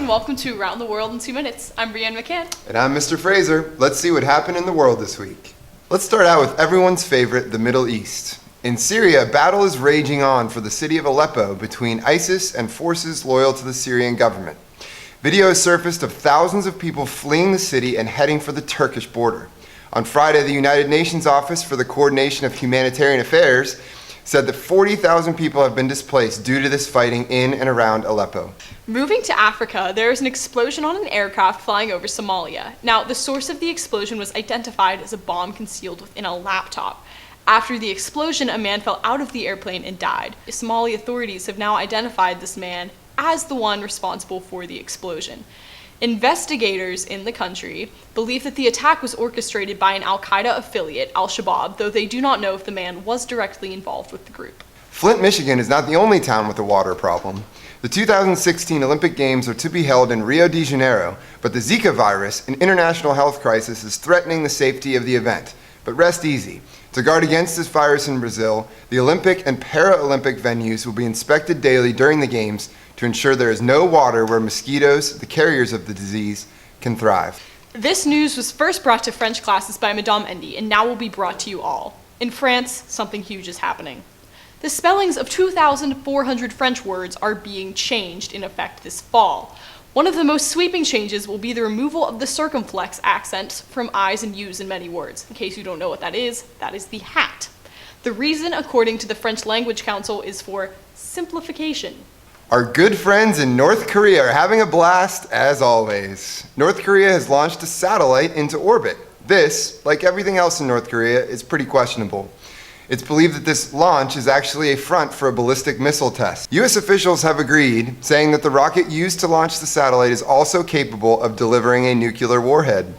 and welcome to Around the World in 2 Minutes. I'm Breanna McCann. And I'm Mr. Fraser. Let's see what happened in the world this week. Let's start out with everyone's favorite, the Middle East. In Syria, a battle is raging on for the city of Aleppo between ISIS and forces loyal to the Syrian government. Video has surfaced of thousands of people fleeing the city and heading for the Turkish border. On Friday, the United Nations Office for the Coordination of Humanitarian Affairs said that 40,000 people have been displaced due to this fighting in and around Aleppo. Moving to Africa, there is an explosion on an aircraft flying over Somalia. Now, the source of the explosion was identified as a bomb concealed within a laptop. After the explosion, a man fell out of the airplane and died. Somali authorities have now identified this man as the one responsible for the explosion. Investigators in the country believe that the attack was orchestrated by an Al-Qaeda affiliate, Al-Shabaab, though they do not know if the man was directly involved with the group. Flint, Michigan is not the only town with a water problem. The 2016 Olympic Games are to be held in Rio de Janeiro, but the Zika virus, an international health crisis, is threatening the safety of the event. But rest easy. To guard against this virus in Brazil, the Olympic and Paralympic venues will be inspected daily during the Games to ensure there is no water where mosquitoes, the carriers of the disease, can thrive. This news was first brought to French classes by Madame Endy and now will be brought to you all. In France, something huge is happening. The spellings of 2,400 French words are being changed in effect this fall. One of the most sweeping changes will be the removal of the circumflex accents from I's and U's in many words. In case you don't know what that is the hat. The reason, according to the French Language Council, is for simplification. Our good friends in North Korea are having a blast, as always. North Korea has launched a satellite into orbit. This, like everything else in North Korea, is pretty questionable. It's believed that this launch is actually a front for a ballistic missile test. U.S. officials have agreed, saying that the rocket used to launch the satellite is also capable of delivering a nuclear warhead.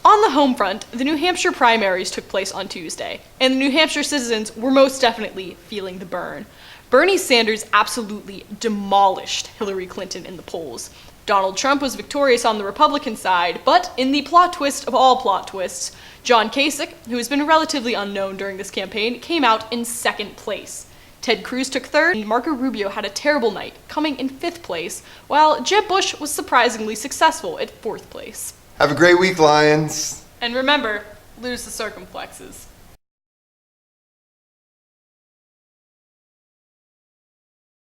On the home front, the New Hampshire primaries took place on Tuesday, and the New Hampshire citizens were most definitely feeling the burn. Bernie Sanders absolutely demolished Hillary Clinton in the polls. Donald Trump was victorious on the Republican side, but in the plot twist of all plot twists, John Kasich, who has been relatively unknown during this campaign, came out in second place. Ted Cruz took third, and Marco Rubio had a terrible night, coming in fifth place, while Jeb Bush was surprisingly successful at fourth place. Have a great week, Lions. And remember, lose the circumflexes.